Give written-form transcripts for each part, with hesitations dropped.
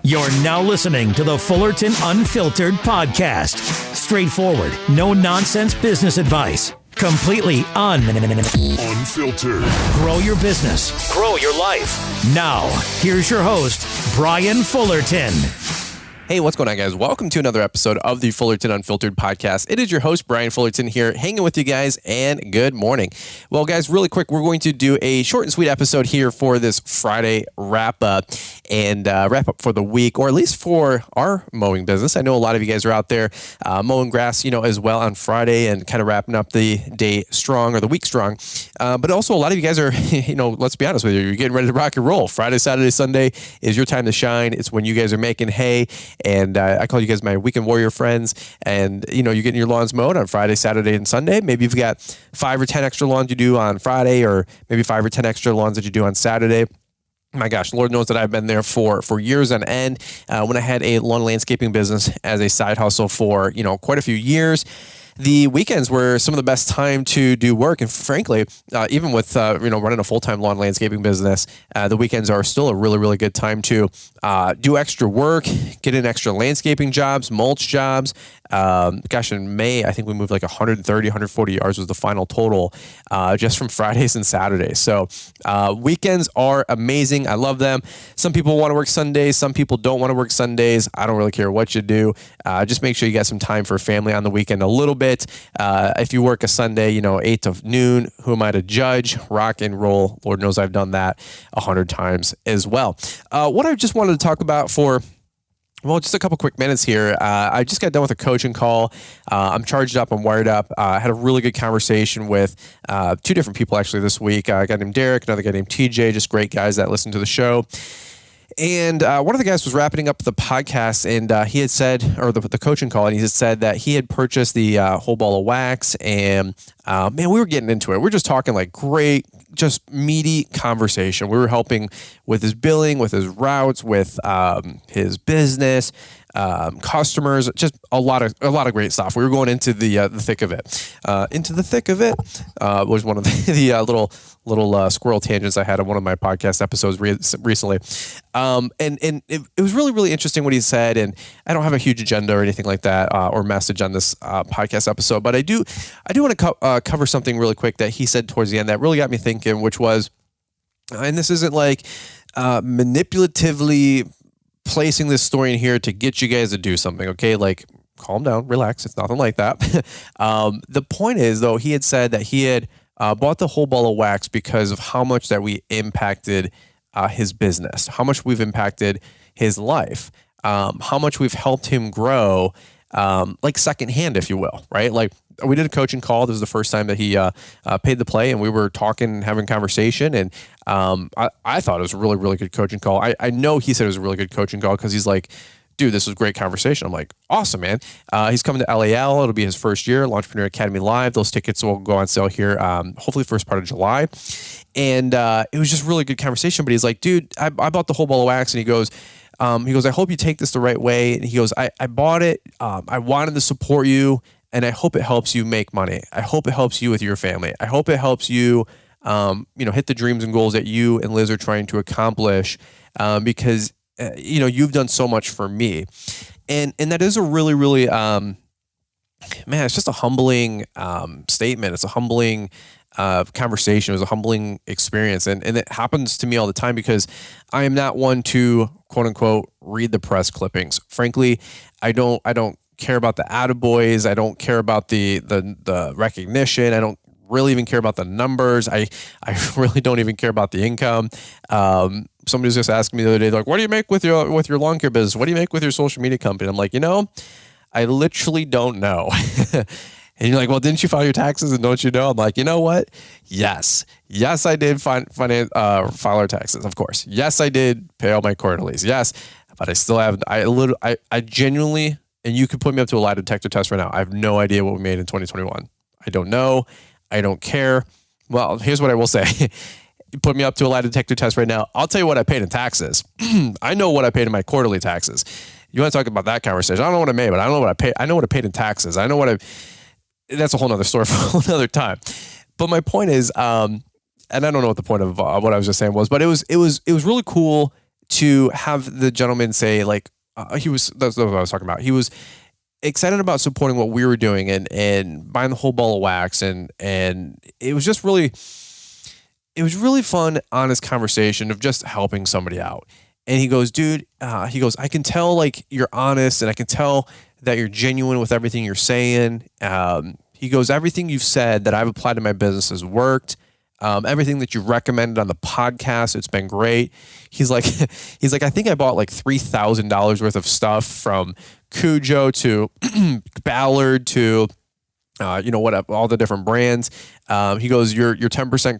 You're now listening to the Fullerton Unfiltered podcast. Straightforward, no nonsense business advice. Completely unfiltered. Grow your business. Grow your life. Now, here's your host, Brian Fullerton. Hey, what's going on, guys? Welcome to another episode of the Fullerton Unfiltered podcast. It is your host, Brian Fullerton, here hanging with you guys, and good morning. Well, guys, really quick, we're going to do a short and sweet episode here for this Friday wrap-up and wrap up for the week, or at least for our mowing business. I know a lot of you guys are out there mowing grass, as well on Friday and kind of wrapping up the day strong or the week strong. But also a lot of you guys are, let's be honest with you, you're getting ready to rock and roll. Friday, Saturday, Sunday is your time to shine. It's when you guys are making hay. And I call you guys my weekend warrior friends. And, you're getting your lawns mowed on Friday, Saturday, and Sunday. Maybe you've got 5 or 10 extra lawns you do on Friday, or maybe 5 or 10 extra lawns that you do on Saturday. My gosh, Lord knows that I've been there for years on end. When I had a lawn landscaping business as a side hustle for, quite a few years, the weekends were some of the best time to do work. And frankly, even with, running a full-time lawn landscaping business, the weekends are still a really, really good time to do extra work, get in extra landscaping jobs, mulch jobs. In May, I think we moved like 130, 140 yards was the final total, just from Fridays and Saturdays. So weekends are amazing. I love them. Some people want to work Sundays. Some people don't want to work Sundays. I don't really care what you do. Just make sure you got some time for family on the weekend a little bit. If you work a Sunday, 8 to noon, who am I to judge? Rock and roll. Lord knows I've done that 100 times as well. What I just wanted to talk about for just a couple quick minutes here. I just got done with a coaching call. I'm charged up. I'm wired up. I had a really good conversation with 2 different people actually this week. A guy named Derek, another guy named TJ, just great guys that listen to the show. And one of the guys was wrapping up the podcast, and he had said, or the coaching call, and he had said that he had purchased the whole ball of wax, and we were getting into it. We're just talking like great, just meaty conversation. We were helping with his billing, with his routes, with his business, customers, just a lot of great stuff. We were going into the thick of it. Into the thick of it was one of the little squirrel tangents I had on one of my podcast episodes recently. And it was really, really interesting what he said. And I don't have a huge agenda or anything like that, or message on this podcast episode, but I do want to cover something really quick that he said towards the end that really got me thinking, which was, and this isn't like manipulatively placing this story in here to get you guys to do something, okay? Like, calm down, relax. It's nothing like that. The point is, though, he had said that he had bought the whole ball of wax because of how much that we impacted his business, how much we've impacted his life, how much we've helped him grow, like secondhand, if you will, right? Like, we did a coaching call. This was the first time that he paid the play, and we were talking and having conversation. And I thought it was a really, really good coaching call. I know he said it was a really good coaching call because he's like, dude, this was a great conversation. I'm like, awesome, man. He's coming to LAL. It'll be his first year, Entrepreneur Academy Live. Those tickets will go on sale here, hopefully first part of July. And it was just a really good conversation. But he's like, dude, I bought the whole ball of wax. And he goes, I hope you take this the right way. And he goes, I bought it. I wanted to support you. And I hope it helps you make money. I hope it helps you with your family. I hope it helps you, hit the dreams and goals that you and Liz are trying to accomplish, because, you've done so much for me. And that is a really, really, it's just a humbling statement. It's a humbling conversation. It was a humbling experience. And it happens to me all the time because I am not one to, quote unquote, read the press clippings. Frankly, I don't care about the attaboys. I don't care about the recognition. I don't really even care about the numbers. I really don't even care about the income. Somebody was just asking me the other day, like, what do you make with your lawn care business? What do you make with your social media company? I'm like, I literally don't know. And you're like, well, didn't you file your taxes and don't you know? I'm like, you know what? Yes, I did file our taxes, of course. Yes, I did pay all my quarterlies. Yes, but I still have, I genuinely, and you could put me up to a lie detector test right now. I have no idea what we made in 2021. I don't know. I don't care. Well, here's what I will say. You put me up to a lie detector test right now. I'll tell you what I paid in taxes. I know what I paid in my quarterly taxes. You want to talk about that conversation? I don't know what I made, but I know what I paid. I know what I paid in taxes. I know what that's a whole nother story for a whole nother time. But my point is, and I don't know what the point of what I was just saying was, but it was really cool to have the gentleman say like, that's what I was talking about. He was excited about supporting what we were doing and buying the whole ball of wax. And it was just really fun, honest conversation of just helping somebody out. And he goes, dude, I can tell like you're honest and I can tell that you're genuine with everything you're saying. He goes, everything you've said that I've applied to my business has worked. Everything that you recommended on the podcast, it's been great. He's like, I think I bought like $3,000 worth of stuff from Cujo to Ballard to, all the different brands. He goes, your 10%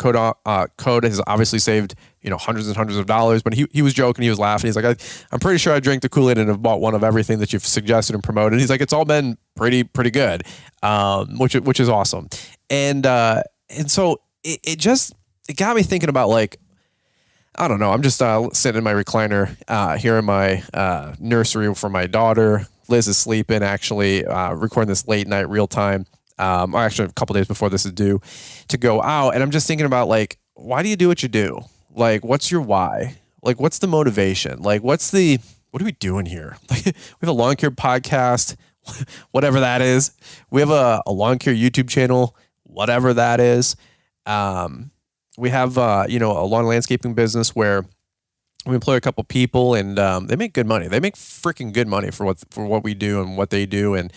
code has obviously saved, hundreds and hundreds of dollars, but he was joking. He was laughing. He's like, I'm pretty sure I drank the Kool-Aid and have bought one of everything that you've suggested and promoted. He's like, it's all been pretty good. Which is awesome. And so it got me thinking about like, I don't know. I'm just sitting in my recliner here in my nursery for my daughter. Liz is sleeping, actually, recording this late night real time. Actually, a couple days before this is due to go out. And I'm just thinking about like, why do you do what you do? Like, what's your why? Like, what's the motivation? Like, what are we doing here? Like, we have a lawn care podcast, whatever that is. We have a lawn care YouTube channel, whatever that is. We have, a lawn landscaping business where we employ a couple people and they make good money. They make freaking good money for what we do and what they do. And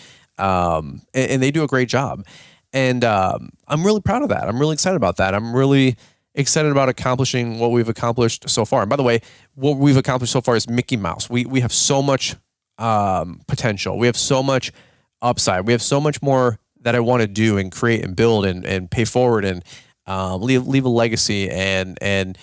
they do a great job. And I'm really proud of that. I'm really excited about that. I'm really excited about accomplishing what we've accomplished so far. And by the way, what we've accomplished so far is Mickey Mouse. We have so much potential. We have so much upside. We have so much more that I want to do and create and build and pay forward and leave a legacy and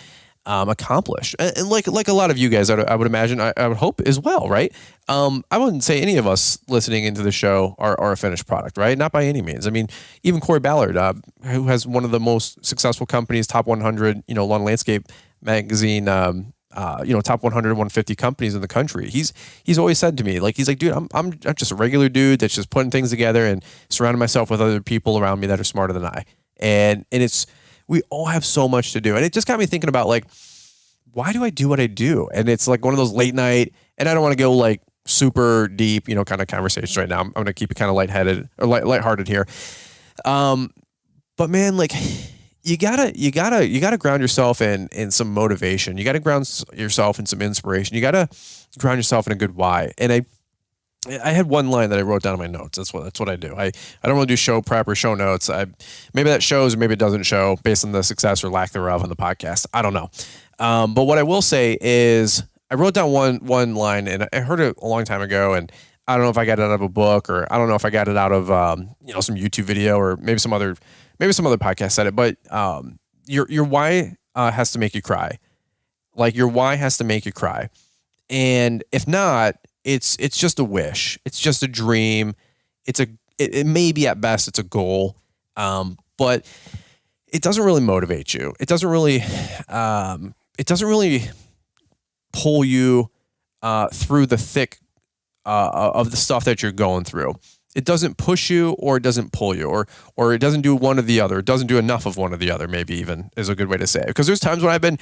accomplish. And like a lot of you guys, I would imagine, I would hope as well, right? I wouldn't say any of us listening into the show are a finished product, right? Not by any means. I mean, even Corey Ballard, who has one of the most successful companies, top 100, lawn landscape magazine, top 100, 150 companies in the country. He's always said to me, like, he's like, dude, I'm just a regular dude that's just putting things together and surrounding myself with other people around me that are smarter than I. And we all have so much to do. And it just got me thinking about like, why do I do what I do? And it's like one of those late night, and I don't want to go like super deep, kind of conversations right now. I'm going to keep it kind of lightheaded or lighthearted here. But man, like you gotta ground yourself in some motivation. You got to ground yourself in some inspiration. You got to ground yourself in a good why. And I had one line that I wrote down in my notes. That's what I do. I don't really do show prep or show notes. Maybe that shows or maybe it doesn't show based on the success or lack thereof on the podcast. I don't know. But what I will say is I wrote down one line and I heard it a long time ago, and I don't know if I got it out of a book or I don't know if I got it out of some YouTube video or maybe some other podcast said it. But your why has to make you cry. Like your why has to make you cry, and if not, it's just a wish. It's just a dream. It may be at best it's a goal, but it doesn't really motivate you. It doesn't really pull you through the thick of the stuff that you're going through. It doesn't push you or it doesn't pull you or it doesn't do one or the other. It doesn't do enough of one or the other, maybe even is a good way to say it. Because there's times when I've been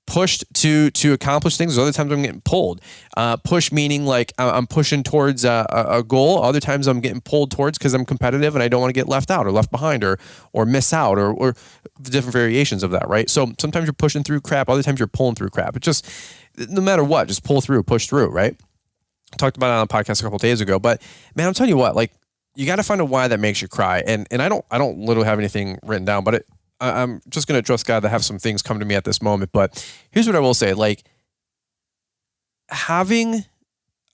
pushed to accomplish things. Other times I'm getting pulled. Push meaning like I'm pushing towards a goal. Other times I'm getting pulled towards because I'm competitive and I don't want to get left out or left behind or miss out or the different variations of that, right? So sometimes you're pushing through crap. Other times you're pulling through crap. It just, no matter what, just pull through, push through, right? I talked about it on a podcast a couple of days ago, but man, I'm telling you what, like you got to find a why that makes you cry. And I don't literally have anything written down, but I'm just going to trust God to have some things come to me at this moment. But here's what I will say, like having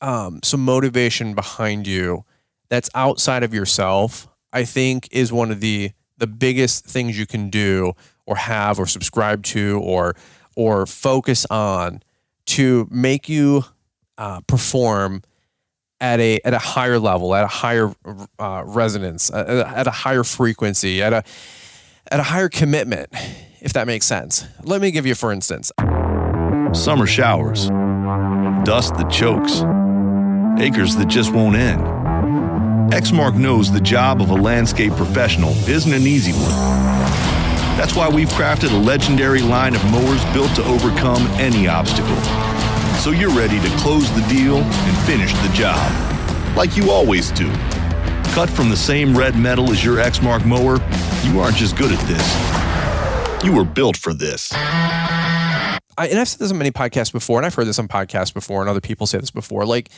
some motivation behind you that's outside of yourself, I think is one of the biggest things you can do or have or subscribe to or focus on to make you perform at a higher level, at a higher resonance, at a higher frequency, at a higher commitment, if that makes sense. Let me give you, for instance. Summer showers, dust that chokes, acres that just won't end. Exmark knows the job of a landscape professional isn't an easy one. That's why we've crafted a legendary line of mowers built to overcome any obstacle. So you're ready to close the deal and finish the job. Like you always do. Cut from the same red metal as your Exmark mower, you aren't just good at this. You were built for this. And I've said this on many podcasts before, and I've heard this on podcasts before, and other people say this before. Like,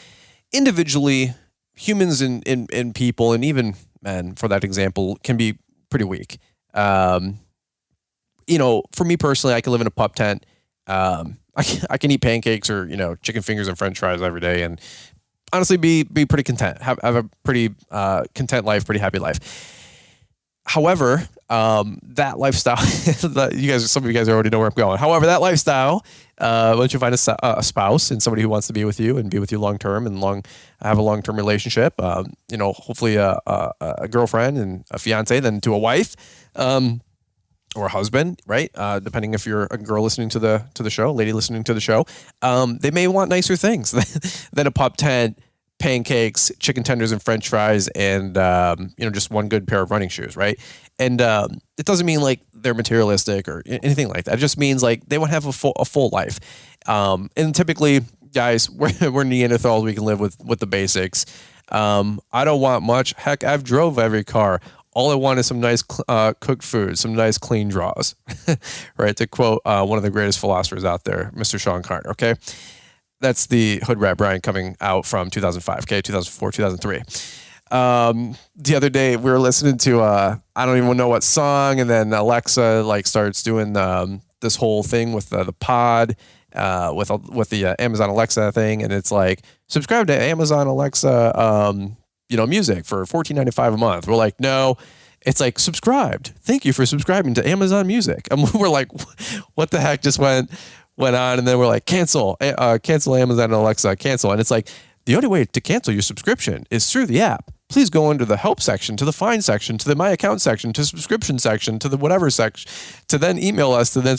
individually, humans and people, and even men, for that example, can be pretty weak. For me personally, I can live in a pup tent. I can eat pancakes or, chicken fingers and French fries every day, and honestly be pretty content, have a pretty content life, pretty happy life. However, that lifestyle, some of you guys already know where I'm going. However, that lifestyle, once you find a spouse and somebody who wants to be with you and be with you long term and have a long term relationship, hopefully a girlfriend and a fiance, then to a wife, or a husband, right? Depending if you're a girl listening to the show, lady listening to the show, they may want nicer things than a pup tent, pancakes, chicken tenders, and French fries, and just one good pair of running shoes, right? And it doesn't mean like they're materialistic or anything like that. It just means like they want to have a full life. And typically, guys, we're Neanderthals. We can live with the basics. I don't want much. Heck, I've drove every car. All I want is some nice cooked food, some nice clean draws, right? To quote one of the greatest philosophers out there, Mr. Sean Carter, okay? That's the Hood Rat Brian coming out from 2005, okay? 2004, 2003. The other day, we were listening to, I don't even know what song, and then Alexa starts doing this whole thing with the pod, with the Amazon Alexa thing, and it's like, subscribe to Amazon Alexa, music for $14.95 a month. We're like, no, it's like subscribed. Thank you for subscribing to Amazon Music. And we're like, what the heck just went on? And then we're like, cancel Amazon Alexa, cancel. And it's like, the only way to cancel your subscription is through the app. Please go into the help section, to the find section, to the my account section, to subscription section, to the whatever section, to then email us to then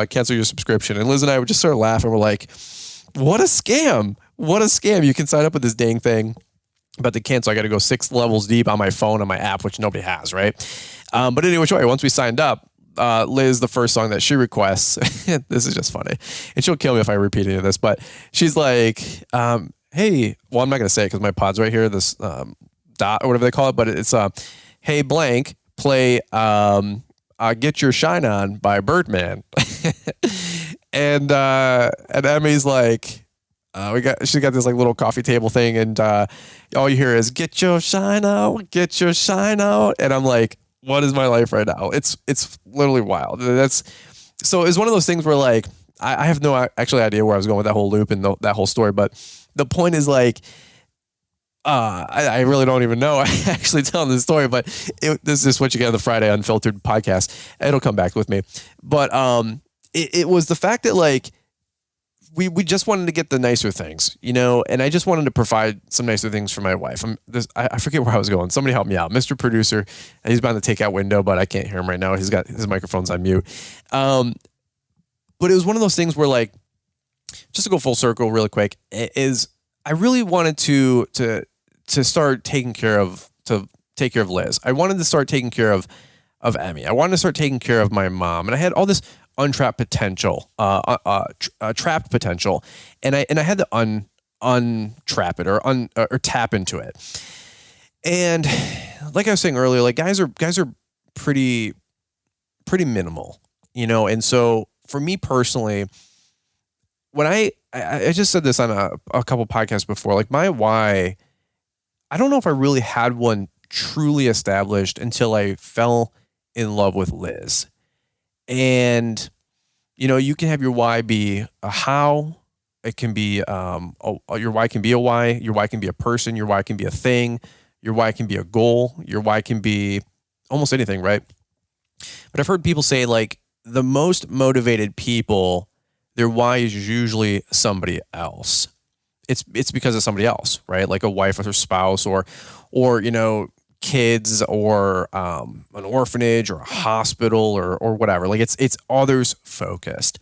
cancel your subscription. And Liz and I would just start laughing. We're like, what a scam. What a scam. You can sign up with this dang thing, but to cancel, I got to go 6 levels deep on my phone, on my app, which nobody has, right? But anyway, once we signed up, Liz, the first song that she requests, this is just funny, and she'll kill me if I repeat any of this, but she's like, hey, well, I'm not going to say it because my pod's right here, this dot or whatever they call it, but it's, hey, blank, play Get Your Shine On by Birdman. and Emmy's like, she got this like little coffee table thing, and all you hear is get your shine out. And I'm like, what is my life right now? It's literally wild. So it's one of those things where like, I have no actually idea where I was going with that whole loop and that whole story, but the point is like, I really don't even know. I actually telling this story, but this is what you get on the Friday Unfiltered podcast. It'll come back with me. But it was the fact that like, we just wanted to get the nicer things, and I just wanted to provide some nicer things for my wife. I forget where I was going. Somebody help me out. Mr. Producer, he's behind the takeout window, but I can't hear him right now. He's got his microphone's on mute. But it was one of those things where like, just to go full circle really quick, is I really wanted to start taking care of Liz. I wanted to start taking care of Emmy. I wanted to start taking care of my mom, and I had all this untrapped potential, trapped potential, and I had to untrap it or tap into it. And like I was saying earlier, like guys are pretty minimal, and so for me personally, when I just said this on a couple podcasts before, like my why, I don't know if I really had one truly established until I fell in love with Liz. And, you can have your why be a how. It can be, your why can be a why. Your why can be a person. Your why can be a thing. Your why can be a goal. Your why can be almost anything, right? But I've heard people say like the most motivated people, their why is usually somebody else. It's because of somebody else, right? Like a wife or her spouse or kids or an orphanage or a hospital or whatever. Like it's others focused,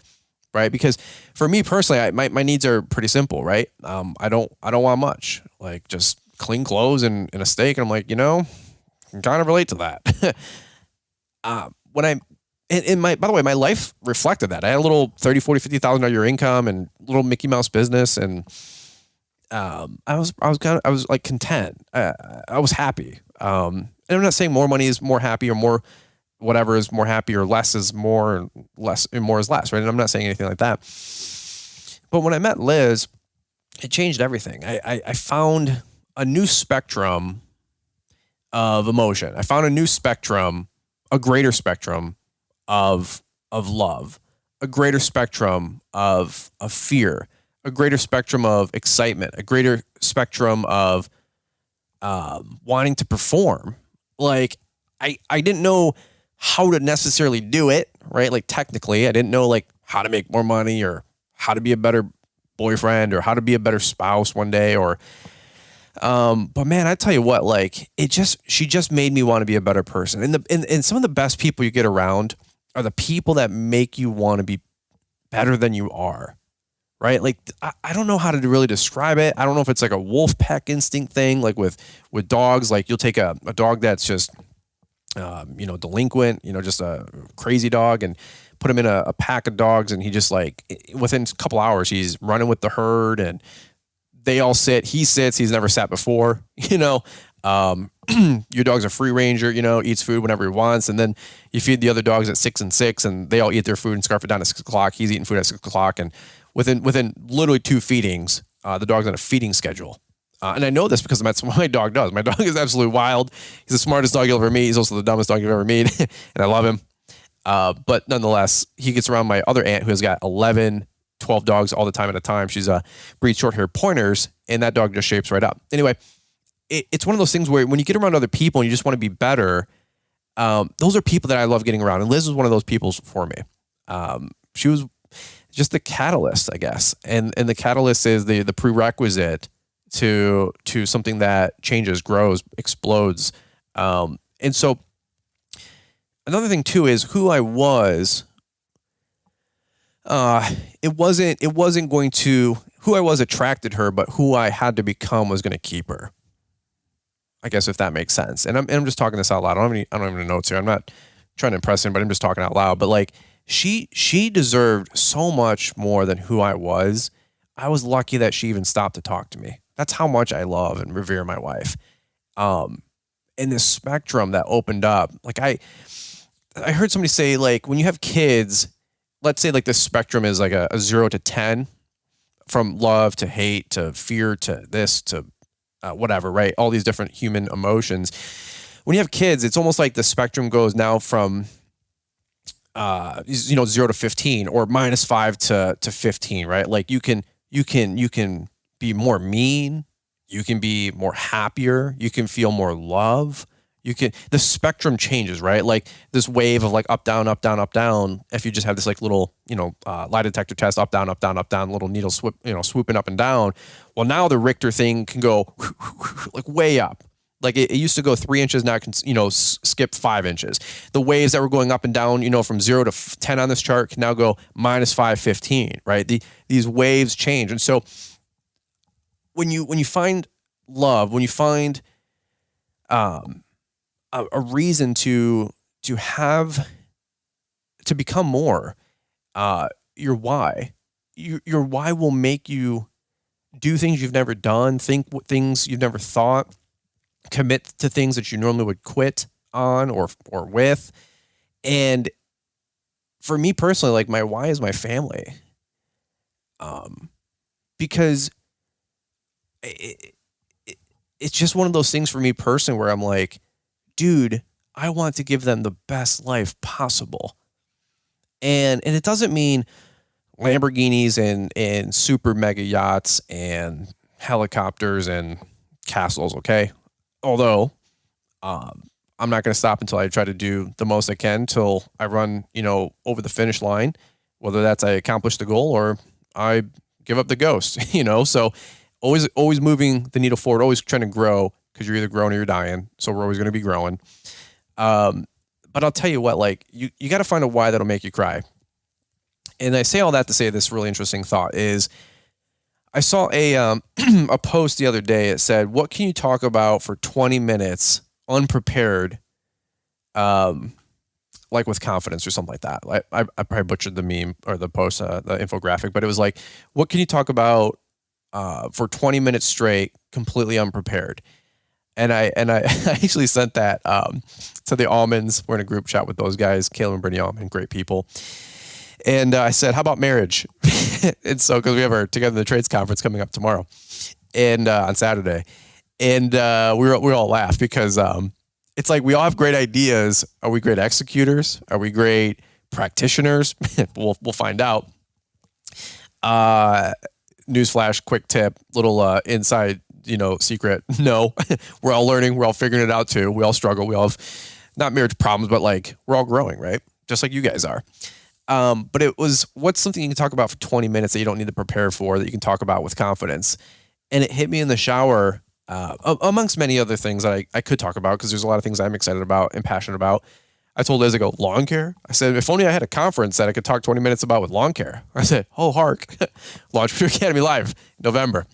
right? Because for me personally, my needs are pretty simple, right? I don't want much, like just clean clothes and a steak. And I'm like, I can kind of relate to that. When I And by the way, my life reflected that. I had a little 30, 40, $50,000 a year income and little Mickey Mouse business. And, I was like content. I was happy. And I'm not saying more money is more happy or more whatever is more happy or less is more and less and more is less. Right. And I'm not saying anything like that. But when I met Liz, it changed everything. I found a new spectrum of emotion. I found a new spectrum, a greater spectrum of love, a greater spectrum of fear, a greater spectrum of excitement, a greater spectrum of wanting to perform. Like I didn't know how to necessarily do it, right? Like technically, I didn't know like how to make more money or how to be a better boyfriend or how to be a better spouse one day or but man, I tell you what, like she just made me want to be a better person. And some of the best people you get around are the people that make you want to be better than you are, right? Like, I don't know how to really describe it. I don't know if it's like a wolf pack instinct thing, like with dogs, like you'll take a dog that's just, delinquent, just a crazy dog and put him in a pack of dogs. And he just like, within a couple hours, he's running with the herd and they all sit, he sits, he's never sat before, your dog's a free ranger, eats food whenever he wants. And then you feed the other dogs at 6 and 6 and they all eat their food and scarf it down at 6 o'clock. He's eating food at 6 o'clock. And within literally 2 feedings, the dog's on a feeding schedule. And I know this because that's what my dog does. My dog is absolutely wild. He's the smartest dog you'll ever meet. He's also the dumbest dog you've ever meet. And I love him. But nonetheless, he gets around my other aunt who has got 11, 12 dogs all the time at a time. She's breeds short-haired pointers, and that dog just shapes right up. Anyway, it's one of those things where when you get around other people and you just want to be better, those are people that I love getting around. And Liz was one of those people for me. She was just the catalyst, I guess. And the catalyst is the prerequisite to something that changes, grows, explodes. And so another thing too is who I was. It wasn't going to, who I was attracted her, but who I had to become was going to keep her. I guess if that makes sense. And I'm just talking this out loud. I don't have any notes here. I'm not trying to impress anybody. I'm just talking out loud. But like she deserved so much more than who I was. I was lucky that she even stopped to talk to me. That's how much I love and revere my wife. In this spectrum that opened up, like I heard somebody say, like, when you have kids, let's say like the spectrum is like a 0 to 10, from love to hate to fear to this to whatever, right? All these different human emotions. When you have kids, it's almost like the spectrum goes now from 0 to 15 or -5 to 15, right? Like you can be more mean, you can be more happier, you can feel more love. The spectrum changes, right? Like this wave of like up, down, up, down, up, down. If you just have this like little, lie detector test, up, down, up, down, up, down, little needle swooping up and down. Well, now the Richter thing can go like way up. Like it used to go 3 inches. Now it can, skip 5 inches. The waves that were going up and down, from 0 to 10 on this chart can now go -5, 15, right? These waves change. And so when you find love, when you find, a reason to become more, your why will make you do things you've never done, think things you've never thought, commit to things that you normally would quit on or with. And for me personally, like my why is my family. Because it's just one of those things for me personally where I'm like, dude, I want to give them the best life possible. And it doesn't mean Lamborghinis and super mega yachts and helicopters and castles, okay? Although I'm not going to stop until I try to do the most I can till I run, over the finish line, whether that's I accomplish the goal or I give up the ghost, So always moving the needle forward, always trying to grow, because you're either growing or you're dying. So we're always going to be growing. But I'll tell you what, like you got to find a why that'll make you cry. And I say all that to say this really interesting thought is I saw a post the other day. It said, what can you talk about for 20 minutes unprepared like with confidence or something like that. I probably butchered the meme or the post, the infographic, but it was like, what can you talk about for 20 minutes straight, completely unprepared? And I I actually sent that to the Almonds. We're in a group chat with those guys, Caleb and Brittany Almond, great people. And I said, how about marriage? And so, because we have our Together in the Trades conference coming up tomorrow and on Saturday. And we all laugh because it's like we all have great ideas. Are we great executors? Are we great practitioners? We'll find out. Newsflash, quick tip, little inside, secret. No, we're all learning. We're all figuring it out too. We all struggle. We all have not marriage problems, but like we're all growing, right? Just like you guys are. But it was, what's something you can talk about for 20 minutes that you don't need to prepare for, that you can talk about with confidence? And it hit me in the shower, amongst many other things that I could talk about, because there's a lot of things I'm excited about and passionate about. I told Liz, I go, lawn care? I said, if only I had a conference that I could talk 20 minutes about with lawn care. I said, oh, hark. Launchpreneur Academy Live, November.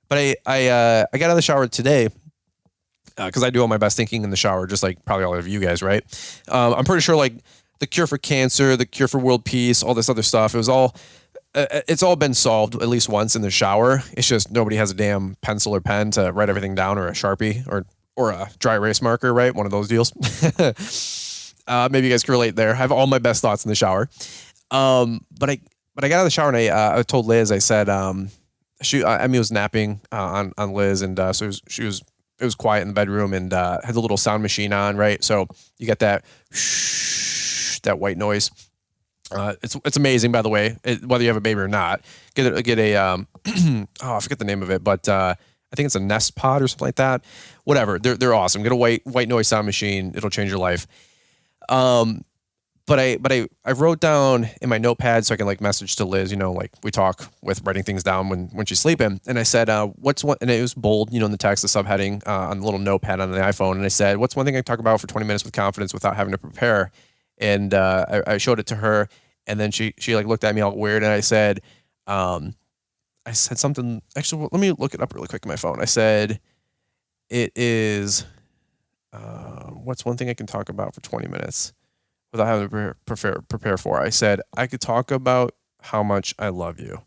But I got out of the shower today because I do all my best thinking in the shower, just like probably all of you guys, right? I'm pretty sure like the cure for cancer, the cure for world peace, all this other stuff, it's all been solved at least once in the shower. It's just nobody has a damn pencil or pen to write everything down, or a Sharpie or a dry erase marker, right? One of those deals. Maybe you guys can relate there. I have all my best thoughts in the shower. But I got out of the shower and I told Liz, I said, I was napping on Liz, and so it was quiet in the bedroom, and had the little sound machine on, right? So you get that that white noise. It's amazing, by the way, whether you have a baby or not. Get a I forget the name of it, but I think it's a Nest Pod or something like that. Whatever, they're awesome. Get a white noise sound machine; it'll change your life. But I wrote down in my notepad so I can like message to Liz, like we talk with writing things down when she's sleeping. And I said, what's one, and it was bold, in the text, the subheading on the little notepad on the iPhone. And I said, what's one thing I can talk about for 20 minutes with confidence without having to prepare? And I showed it to her, and then she like looked at me all weird, and I said something. Actually, let me look it up really quick on my phone. I said, it is, what's one thing I can talk about for 20 minutes without having to prepare for? I said, I could talk about how much I love you.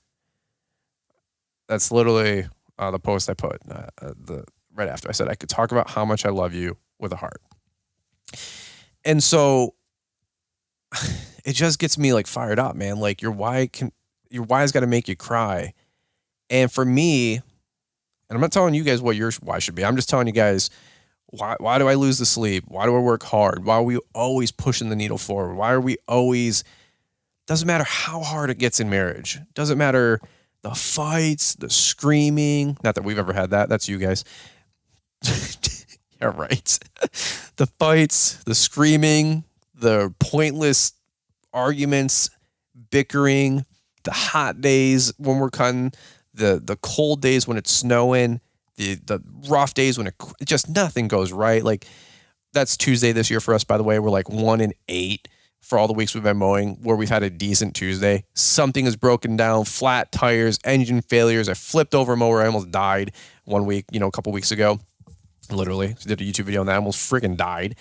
That's literally the post I put right after. I said, I could talk about how much I love you with a heart. And so it just gets me like fired up, man. Like your why's got to make you cry. And for me, and I'm not telling you guys what your why should be. I'm just telling you guys, why do I lose the sleep? Why do I work hard? Why are we always pushing the needle forward? Why are we always, doesn't matter how hard it gets in marriage. Doesn't matter the fights, the screaming. Not that we've ever had that. That's you guys. Yeah, right. The fights, the screaming, the pointless arguments, bickering, the hot days when we're cutting, the cold days when it's snowing, the rough days when it just nothing goes right. Like that's Tuesday this year for us, by the way. We're like 1 in 8 for all the weeks we've been mowing where we've had a decent Tuesday. Something is broken down, flat tires, engine failures. I flipped over a mower. I almost died one week, a couple weeks ago. Literally, did a YouTube video on that. I almost freaking died.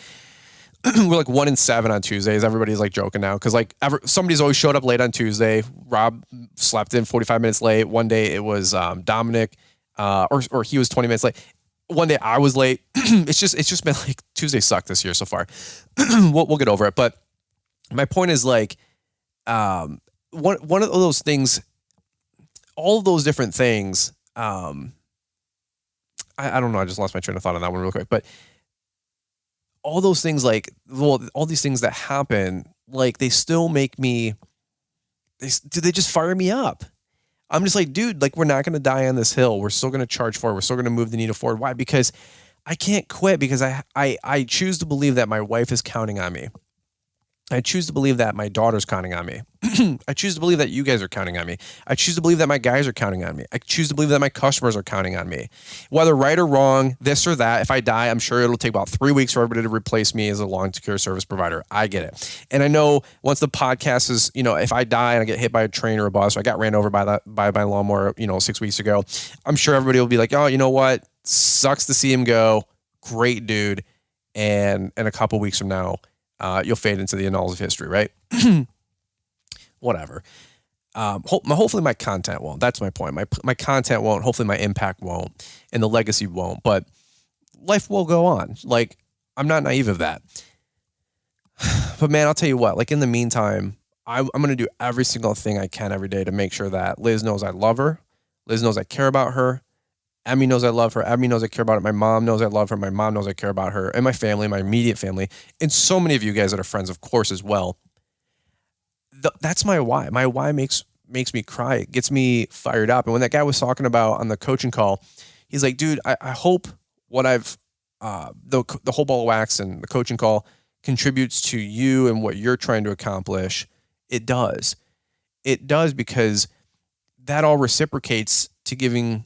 We're like 1 in 7 on Tuesdays. Everybody's like joking now because like somebody's always showed up late on Tuesday. Rob slept in 45 minutes late. One day it was Dominic, or he was 20 minutes late. One day I was late. It's just been like Tuesday sucked this year so far. We'll get over it. But my point is like one of those things, all of those different things. I don't know. I just lost my train of thought on that one real quick, but all those things, like, well, all these things that happen, like they still make me, they just fire me up. I'm just like, dude, like we're not going to die on this hill. We're still going to charge forward. We're still going to move the needle forward. Why? Because I can't quit, because I choose to believe that my wife is counting on me. I choose to believe that my daughter's counting on me. I choose to believe that you guys are counting on me. I choose to believe that my guys are counting on me. I choose to believe that my customers are counting on me. Whether right or wrong, this or that, if I die, I'm sure it'll take about 3 weeks for everybody to replace me as a long-term service provider. I get it. And I know once the podcast is, if I die and I get hit by a train or a bus, or I got ran over by my lawnmower, 6 weeks ago, I'm sure everybody will be like, oh, you know what? Sucks to see him go. Great dude. And in a couple weeks from now, you'll fade into the annals of history, right? Whatever. Hopefully my content won't. That's my point. My content won't. Hopefully my impact won't, and the legacy won't. But life will go on. Like, I'm not naive of that. But man, I'll tell you what. Like, in the meantime, I'm going to do every single thing I can every day to make sure that Liz knows I love her. Liz knows I care about her. Emmy knows I love her. Emmy knows I care about her. My mom knows I love her. My mom knows I care about her. And my family, my immediate family, and so many of you guys that are friends, of course, as well. That's my why. My why makes me cry. It gets me fired up. And when that guy was talking about on the coaching call, he's like, dude, I hope what I've, the whole ball of wax and the coaching call contributes to you and what you're trying to accomplish. It does. It does, because that all reciprocates to giving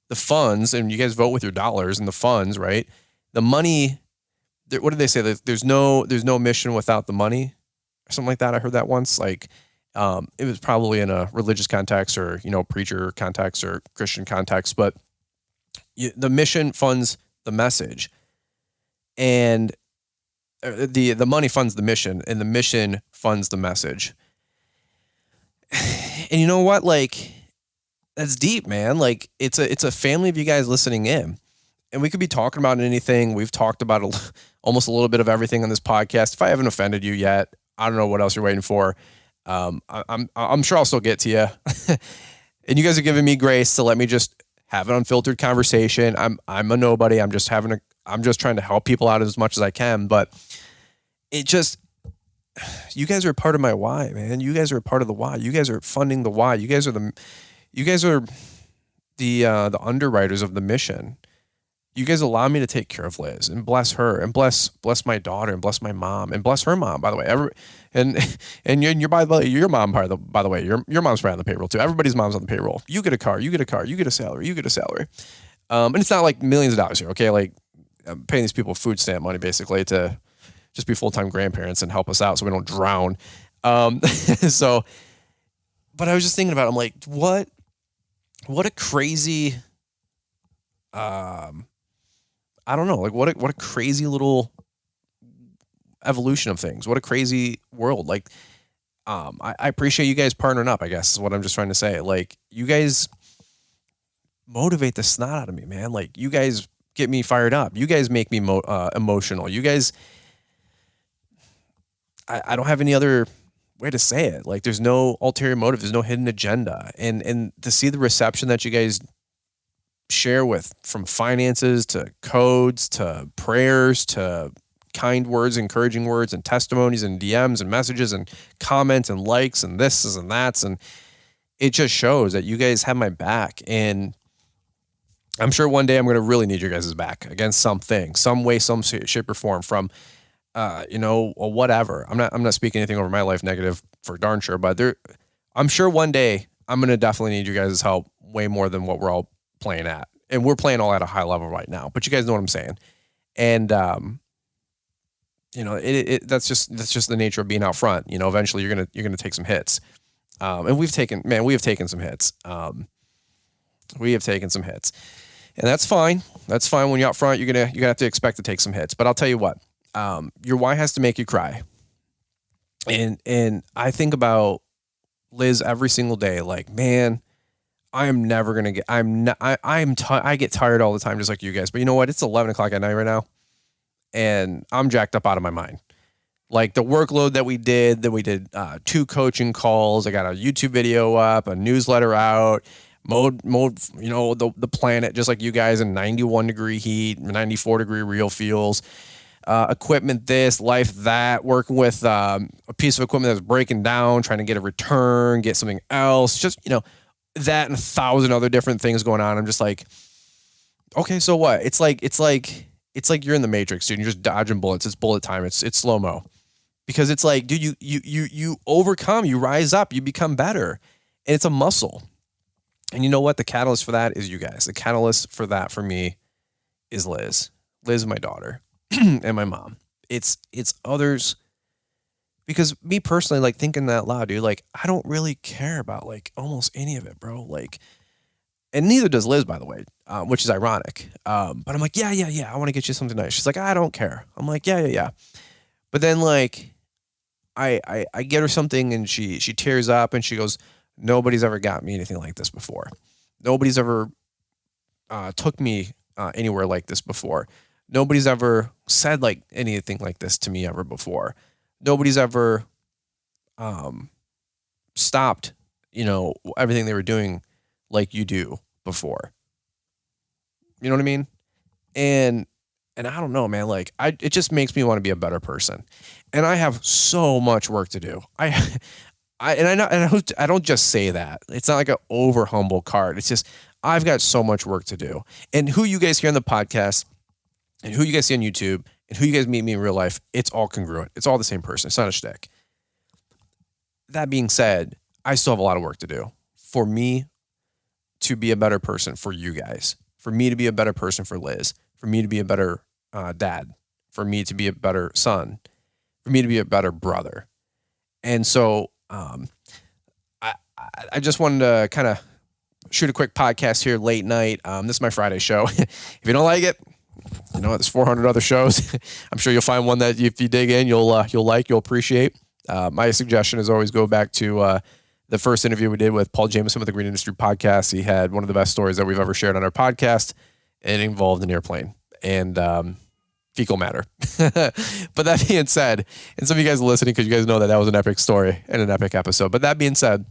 the funds, and you guys vote with your dollars and the funds, right? The money, what did they say? There's no mission without the money, or something like that. I heard that once. Like, it was probably in a religious context, or, preacher context or Christian context, but the mission funds the message, and the money funds the mission, and the mission funds the message. And you know what? Like, that's deep, man. Like, it's a family of you guys listening in, and we could be talking about anything. We've talked about almost a little bit of everything on this podcast. If I haven't offended you yet, I don't know what else you're waiting for. I'm sure I'll still get to you. And you guys are giving me grace to let me just have an unfiltered conversation. I'm a nobody. I'm just trying to help people out as much as I can. But you guys are a part of my why, man. You guys are a part of the why. You guys are funding the why. You guys are the underwriters of the mission. You guys allow me to take care of Liz and bless her and bless my daughter and bless my mom and bless her mom, by the way. And your mom, by the way, your mom's probably on the payroll too. Everybody's mom's on the payroll. You get a car, you get a salary. And it's not like millions of dollars here, okay? Like, I'm paying these people food stamp money basically to just be full-time grandparents and help us out so we don't drown. But I was just thinking about it. I'm like, what a crazy, I don't know, like what a crazy little evolution of things. What a crazy world. Like, I appreciate you guys partnering up, I guess is what I'm just trying to say. Like, you guys motivate the snot out of me, man. Like, you guys get me fired up. You guys make me emotional. You guys, I don't have any other way to say it. Like, there's no ulterior motive. There's no hidden agenda. And to see the reception that you guys share with, from finances to codes to prayers to kind words, encouraging words, and testimonies and DMs and messages and comments and likes and this and that's. And it just shows that you guys have my back. And I'm sure one day I'm going to really need your guys' back against something, some way, some shape or form, from, or whatever. I'm not speaking anything over my life negative for darn sure, but I'm sure one day I'm going to definitely need you guys' help way more than what we're all playing at. And we're playing all at a high level right now, but you guys know what I'm saying. And, that's just the nature of being out front. Eventually you're going to take some hits. And we have taken some hits. We have taken some hits, and that's fine. That's fine. When you're out front, you're going to have to expect to take some hits, but I'll tell you what, your why has to make you cry. And I think about Liz every single day. Like, man, I am never going to get, I get tired all the time, just like you guys, but you know what? It's 11 o'clock at night right now, and I'm jacked up out of my mind. Like, the workload that we did 2 coaching calls. I got a YouTube video up, a newsletter out, mowed, the planet, just like you guys, in 91 degree heat, 94 degree real fuels, equipment, this, life, that, working with, a piece of equipment that's breaking down, trying to get a return, get something else, just, that and 1,000 other different things going on. I'm just like, okay, so what? It's like you're in the Matrix, dude. You're just dodging bullets. It's bullet time. It's slow-mo. Because it's like, dude, you overcome, you rise up, you become better. And it's a muscle. And you know what? The catalyst for that is you guys. The catalyst for that for me is Liz. Liz, my daughter, and my mom. It's others. Because me personally, like, thinking that loud, dude, like, I don't really care about, like, almost any of it, bro. Like, and neither does Liz, by the way, which is ironic. But I'm like, yeah, I want to get you something nice. She's like, I don't care. I'm like, yeah. But then like I get her something and she tears up and she goes, nobody's ever got me anything like this before. Nobody's ever took me anywhere like this before. Nobody's ever said like anything like this to me ever before. Nobody's ever stopped, everything they were doing like you do before. You know what I mean? And I don't know, man, like it just makes me want to be a better person. And I have so much work to do. I don't just say that. It's not like an over humble card. It's just, I've got so much work to do. And who you guys hear on the podcast and who you guys see on YouTube and who you guys meet me in real life, it's all congruent. It's all the same person. It's not a shtick. That being said, I still have a lot of work to do for me to be a better person for you guys, for me to be a better person for Liz, for me to be a better dad, for me to be a better son, for me to be a better brother. And so I just wanted to kind of shoot a quick podcast here late night. This is my Friday show. If you don't like it, there's 400 other shows. I'm sure you'll find one that if you dig in, you'll appreciate. My suggestion is always go back to the first interview we did with Paul Jameson with the Green Industry Podcast. He had one of the best stories that we've ever shared on our podcast. It involved an airplane and fecal matter. But that being said, and some of you guys are listening because you guys know that was an epic story and an epic episode. But that being said,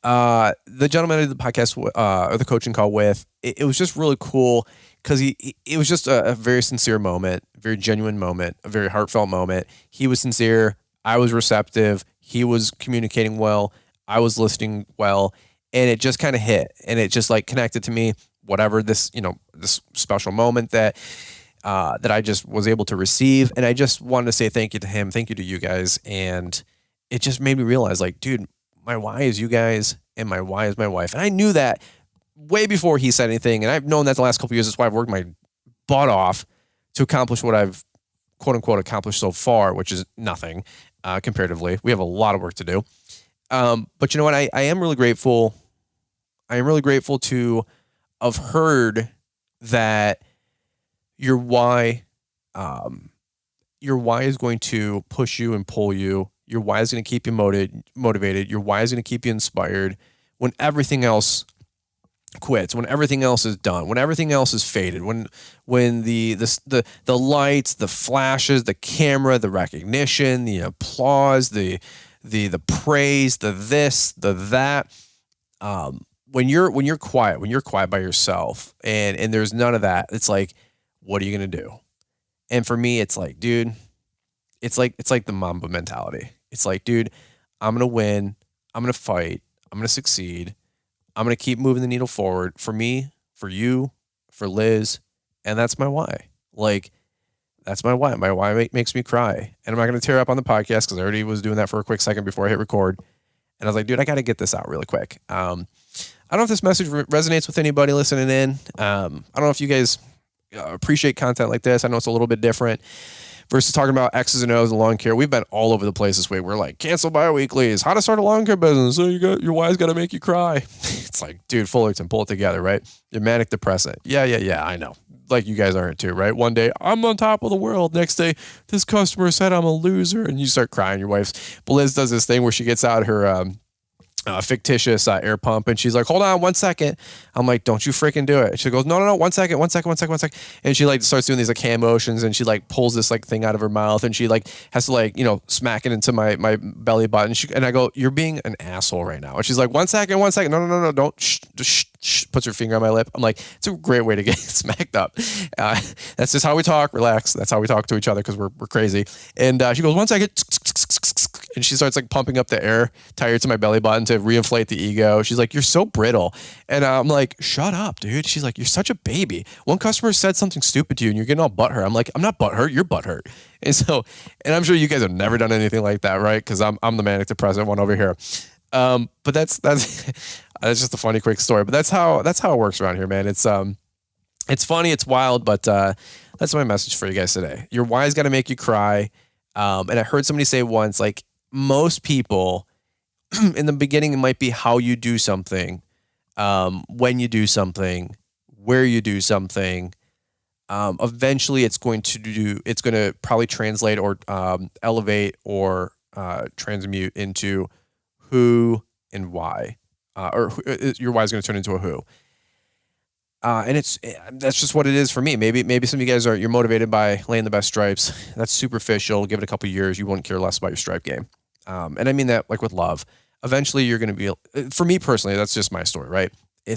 the gentleman I did the podcast or the coaching call with, it was just really cool because it was just a very sincere moment, a very genuine moment, a very heartfelt moment. He was sincere. I was receptive. He was communicating well. I was listening well. And it just kind of hit. And it just like connected to me, whatever this, this special moment that I just was able to receive. And I just wanted to say thank you to him. Thank you to you guys. And it just made me realize like, dude, my why is you guys and my why is my wife. And I knew that way before he said anything. And I've known that the last couple of years. That's why I've worked my butt off to accomplish what I've quote unquote accomplished so far, which is nothing comparatively. We have a lot of work to do. But you know what? I am really grateful. I am really grateful to have heard that your why is going to push you and pull you. Your why is going to keep you motivated. Your why is going to keep you inspired when everything else quits, when everything else is done, when everything else is faded, when the lights, the flashes, the camera, the recognition, the applause, the praise, the this, the that. When you're quiet by yourself and there's none of that, it's like, what are you going to do? And for me, it's like, dude, it's like the Mamba mentality. It's like, dude, I'm going to win. I'm going to fight. I'm going to succeed. I'm going to keep moving the needle forward for me, for you, for Liz. And that's my why. Like, that's my why. My why makes me cry. And I'm not going to tear up on the podcast because I already was doing that for a quick second before I hit record. And I was like, dude, I got to get this out really quick. I don't know if this message resonates with anybody listening in. I don't know if you guys appreciate content like this. I know it's a little bit different versus talking about X's and O's and lawn care. We've been all over the place this week. We're like, cancel bi-weeklies, how to start a lawn care business. So your why's got to make you cry. It's like, dude, Fullerton, pull it together, right? You're manic depressant. Yeah, I know. Like you guys aren't too, right? One day, I'm on top of the world. Next day, this customer said I'm a loser. And you start crying. Your wife's, but Liz does this thing where she gets out her fictitious air pump and she's like, hold on 1 second. I'm like, don't you freaking do it. She goes, no, 1 second. And she like starts doing these like hand motions and she like pulls this like thing out of her mouth and she like has to like, smack it into my belly button. And I go, you're being an asshole right now. And she's like, 1 second. No, don't shh. Puts her finger on my lip. I'm like, it's a great way to get smacked up. That's just how we talk. Relax. That's how we talk to each other because we're crazy. And she goes, 1 second. And she starts like pumping up the air tired to my belly button to reinflate the ego. She's like, you're so brittle. And I'm like, shut up, dude. She's like, you're such a baby. One customer said something stupid to you and you're getting all butthurt. I'm like, I'm not butthurt. You're butthurt. And I'm sure you guys have never done anything like that, right? Because I'm the manic depressant one over here. But that's just a funny quick story. But that's how it works around here, man. It's funny, it's wild, but that's my message for you guys today. Your why's got to make you cry. And I heard somebody say once, like, most people in the beginning, it might be how you do something, when you do something, where you do something, eventually it's going to probably translate or elevate or transmute into who and why, your why is going to turn into a who. And that's just what it is for me. Maybe some of you guys you're motivated by laying the best stripes. That's superficial. Give it a couple of years. You won't care less about your stripe game. And I mean that like with love. Eventually you're going to be, for me personally, that's just my story, right?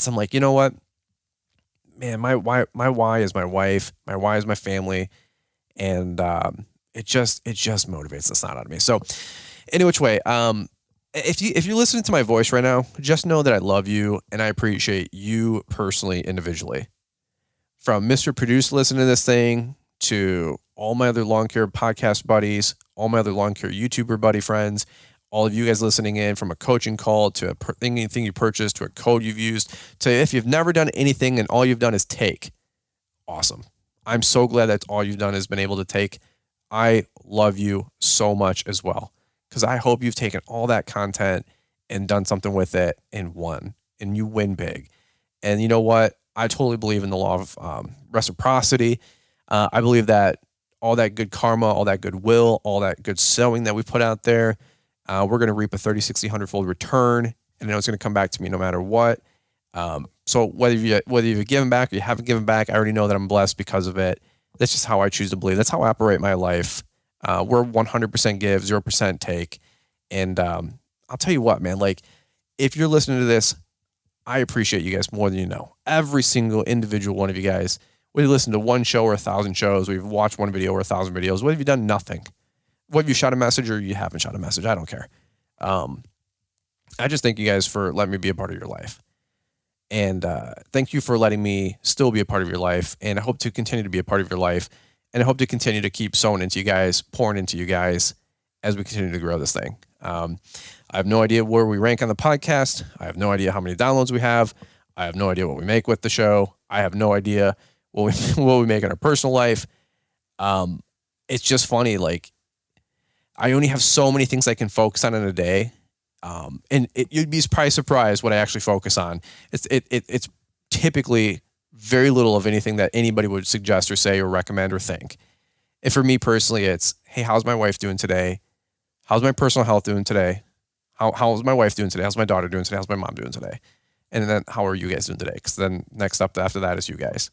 I'm like, you know what, man, my why is my wife. My why is my family. And, it just motivates the snot out of me. So any which way, if you're listening to my voice right now, just know that I love you and I appreciate you personally, individually. From Mr. Producer listening to this thing to all my other lawn care podcast buddies, all my other lawn care YouTuber buddy friends, all of you guys listening in, from a coaching call to anything you purchased to a code you've used to if you've never done anything and all you've done is take. Awesome. I'm so glad that's all you've done has been able to take. I love you so much as well, because I hope you've taken all that content and done something with it and won, and you win big. And you know what? I totally believe in the law of reciprocity. I believe that all that good karma, all that goodwill, all that good sowing that we put out there, we're going to reap a 30, 60, 100-fold return, and I know it's going to come back to me no matter what. So whether you've given back or you haven't given back, I already know that I'm blessed because of it. That's just how I choose to believe. That's how I operate my life. We're 100% give, 0% take. And I'll tell you what, man, like if you're listening to this, I appreciate you guys more than you know. Every single individual one of you guys, whether you listen to one show or 1,000 shows, we've watched one video or 1,000 videos, whether you've done nothing, whether you shot a message or you haven't shot a message, I don't care. I just thank you guys for letting me be a part of your life. And thank you for letting me still be a part of your life. And I hope to continue to be a part of your life. And I hope to continue to keep sowing into you guys, pouring into you guys as we continue to grow this thing. I have no idea where we rank on the podcast. I have no idea how many downloads we have. I have no idea what we make with the show. I have no idea what we make in our personal life. It's just funny. Like, I only have so many things I can focus on in a day. And you'd be probably surprised what I actually focus on. It's typically very little of anything that anybody would suggest or say or recommend or think. And for me personally, it's, hey, how's my wife doing today? How's my personal health doing today? How's my wife doing today? How's my daughter doing today? How's my mom doing today? And then how are you guys doing today? Because then next up after that is you guys.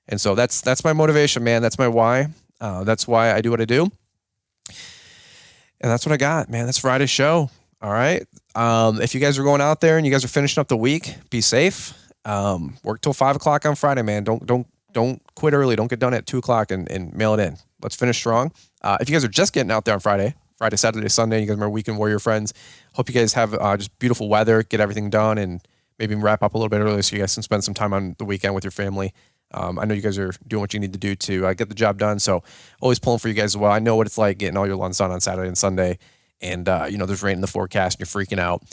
And so that's my motivation, man. That's my why. That's why I do what I do. And that's what I got, man. That's Friday's show. All right. If you guys are going out there and you guys are finishing up the week, be safe. Work till 5 o'clock on Friday, man. Don't quit early. Don't get done at 2 o'clock and mail it in. Let's finish strong. If you guys are just getting out there on Friday, Saturday, Sunday, you guys are my weekend warrior friends. Hope you guys have just beautiful weather, get everything done, and maybe wrap up a little bit early so you guys can spend some time on the weekend with your family. I know you guys are doing what you need to do to get the job done. So always pulling for you guys as well. I know what it's like getting all your lawns done on Saturday and Sunday. And, there's rain in the forecast and you're freaking out.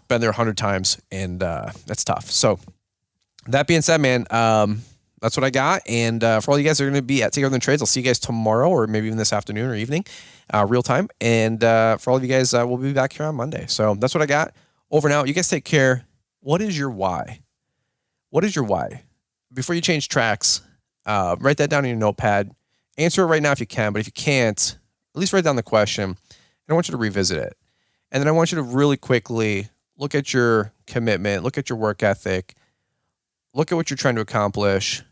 Been there 100 times and that's tough. So that being said, man, that's what I got. And for all you guys that are going to be at Take Over the Trades, I'll see you guys tomorrow or maybe even this afternoon or evening, real time. And for all of you guys, we'll be back here on Monday. So that's what I got. Over and out. You guys take care. What is your why? What is your why? Before you change tracks, write that down in your notepad. Answer it right now if you can. But if you can't, at least write down the question. And I want you to revisit it. And then I want you to really quickly look at your commitment, look at your work ethic, look at what you're trying to accomplish.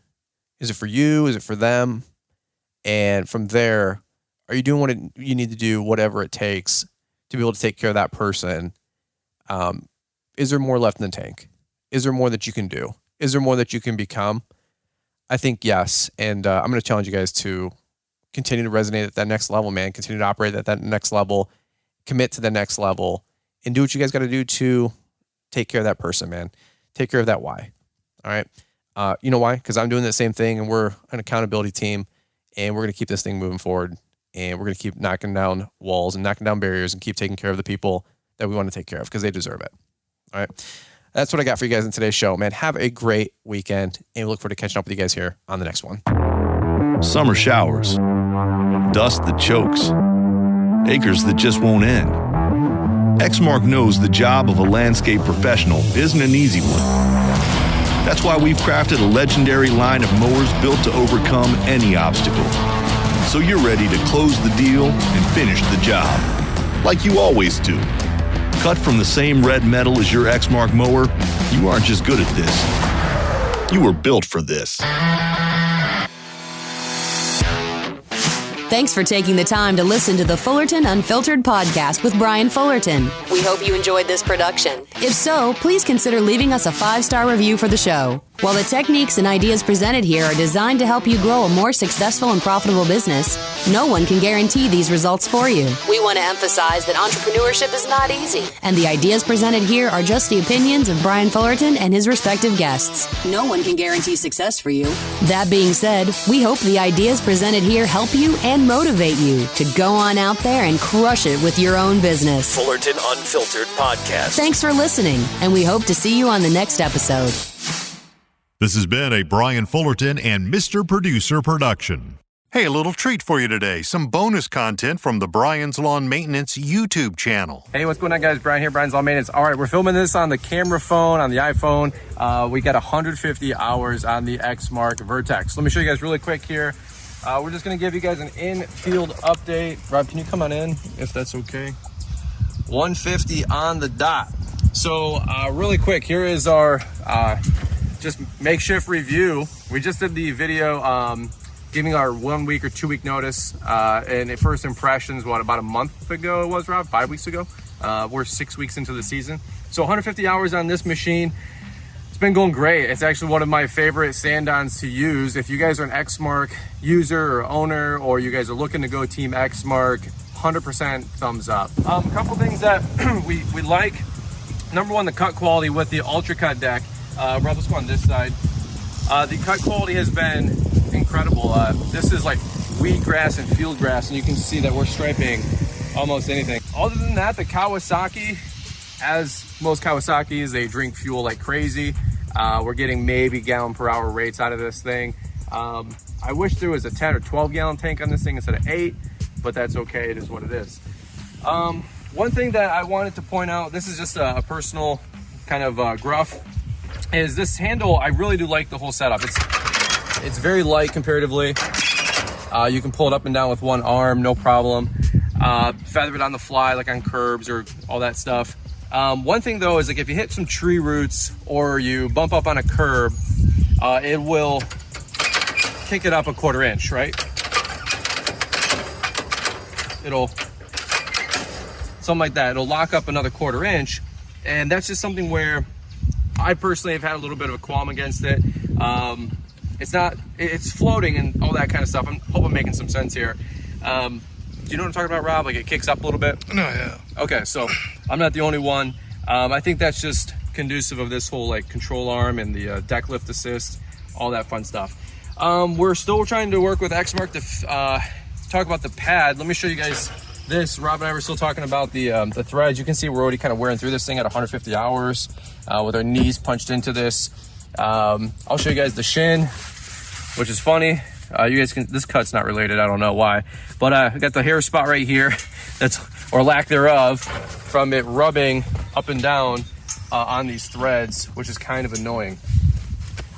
Is it for you? Is it for them? And from there, are you doing what you need to do, whatever it takes to be able to take care of that person? Is there more left in the tank? Is there more that you can do? Is there more that you can become? I think yes. And I'm going to challenge you guys to continue to resonate at that next level, man. Continue to operate at that next level, commit to the next level, and do what you guys got to do to take care of that person, man. Take care of that why. All right. You know why? Because I'm doing the same thing, and we're an accountability team, and we're going to keep this thing moving forward, and we're going to keep knocking down walls and knocking down barriers and keep taking care of the people that we want to take care of because they deserve it. All right. That's what I got for you guys in today's show, man. Have a great weekend, and we look forward to catching up with you guys here on the next one. Summer showers, dust that chokes, acres that just won't end. Exmark knows the job of a landscape professional isn't an easy one. That's why we've crafted a legendary line of mowers built to overcome any obstacle. So you're ready to close the deal and finish the job, like you always do. Cut from the same red metal as your Exmark mower, you aren't just good at this. You were built for this. Thanks for taking the time to listen to the Fullerton Unfiltered podcast with Brian Fullerton. We hope you enjoyed this production. If so, please consider leaving us a 5-star review for the show. While the techniques and ideas presented here are designed to help you grow a more successful and profitable business, no one can guarantee these results for you. We want to emphasize that entrepreneurship is not easy, and the ideas presented here are just the opinions of Brian Fullerton and his respective guests. No one can guarantee success for you. That being said, we hope the ideas presented here help you and motivate you to go on out there and crush it with your own business. Fullerton Unfiltered Podcast. Thanks for listening, and we hope to see you on the next episode. This has been a Brian Fullerton and Mr. Producer production. Hey, a little treat for you today. Some bonus content from the Brian's Lawn Maintenance YouTube channel. Hey, what's going on, guys? Brian here, Brian's Lawn Maintenance. All right, we're filming this on the camera phone, on the iPhone. We got 150 hours on the Exmark Vertex. Let me show you guys really quick here. We're just going to give you guys an in-field update. Rob, can you come on in, if that's okay? 150 on the dot. So, really quick, here is our just makeshift review. We just did the video giving our 1 week or 2 week notice and first impressions, about a month ago it was, Rob? 5 weeks ago? We're 6 weeks into the season. So 150 hours on this machine. It's been going great. It's actually one of my favorite sand-ons to use. If you guys are an Exmark user or owner, or you guys are looking to go Team Exmark, 100% thumbs up. A couple things that we like. Number one, the cut quality with the Ultra Cut deck. Rob, let's go on this side. The cut quality has been incredible. This is like wheatgrass and field grass, and you can see that we're striping almost anything. Other than that, the Kawasaki, as most Kawasaki's, they drink fuel like crazy. We're getting maybe gallon per hour rates out of this thing. I wish there was a 10 or 12 gallon tank on this thing instead of 8, but that's okay. It is what it is. One thing that I wanted to point out, this is just a personal kind of gruff, is this handle. I really do like the whole setup. It's very light comparatively. You can pull it up and down with one arm, no problem. Feather it on the fly, like on curbs or all that stuff. One thing though is, like, if you hit some tree roots or you bump up on a curb, it will kick it up a 1/4 inch, right? It'll, something like that. It'll lock up another 1/4 inch. And that's just something where I personally have had a little bit of a qualm against it. It's floating and all that kind of stuff. I hope I'm making some sense here. Do you know what I'm talking about, Rob? Like, it kicks up a little bit? No, yeah. Okay, so I'm not the only one. I think that's just conducive of this whole like control arm and the deck lift assist, all that fun stuff. We're still trying to work with Exmark to talk about the pad. Let me show you guys this. Rob and I were still talking about the threads. You can see we're already kind of wearing through this thing at 150 hours with our knees punched into this. I'll show you guys the shin, which is funny. You guys can, this cut's not related, I don't know why, but I got the hair spot right here, that's, or lack thereof, from it rubbing up and down on these threads, which is kind of annoying.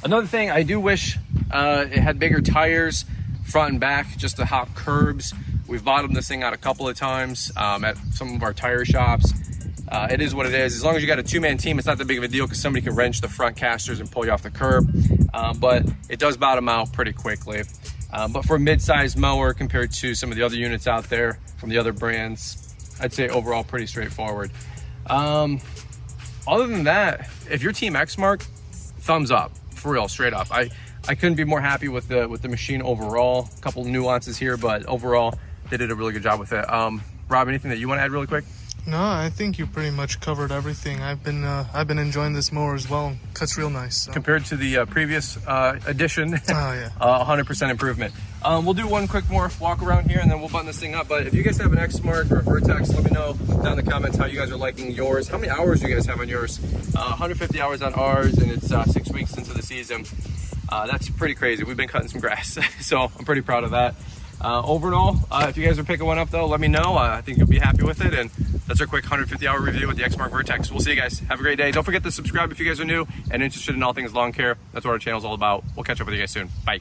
Another thing, I do wish it had bigger tires, front and back, just to hop curbs. We've bottomed this thing out a couple of times at some of our tire shops. It is what it is. As long as you got a 2-man team, it's not that big of a deal because somebody can wrench the front casters and pull you off the curb. But it does bottom out pretty quickly. But for a mid-sized mower compared to some of the other units out there from the other brands, I'd say overall pretty straightforward. Other than that, if you're Team Exmark, thumbs up, for real, straight up. I couldn't be more happy with the machine overall. A couple nuances here, but overall, they did a really good job with it. Rob, anything that you want to add really quick? No, I think you pretty much covered everything. I've been enjoying this mower as well. Cuts real nice. So. Compared to the previous edition, oh yeah, 100% improvement. We'll do one quick more walk around here and then we'll button this thing up. But if you guys have an Exmark or a Vertex, let me know down in the comments how you guys are liking yours. How many hours do you guys have on yours? 150 hours on ours, and it's 6 weeks into the season. That's pretty crazy. We've been cutting some grass, so I'm pretty proud of that. Over and all, if you guys are picking one up though, let me know. I think you'll be happy with it. And that's our quick 150-hour review with the Exmark Vertex. We'll see you guys. Have a great day. Don't forget to subscribe if you guys are new and interested in all things lawn care. That's what our channel's all about. We'll catch up with you guys soon. Bye.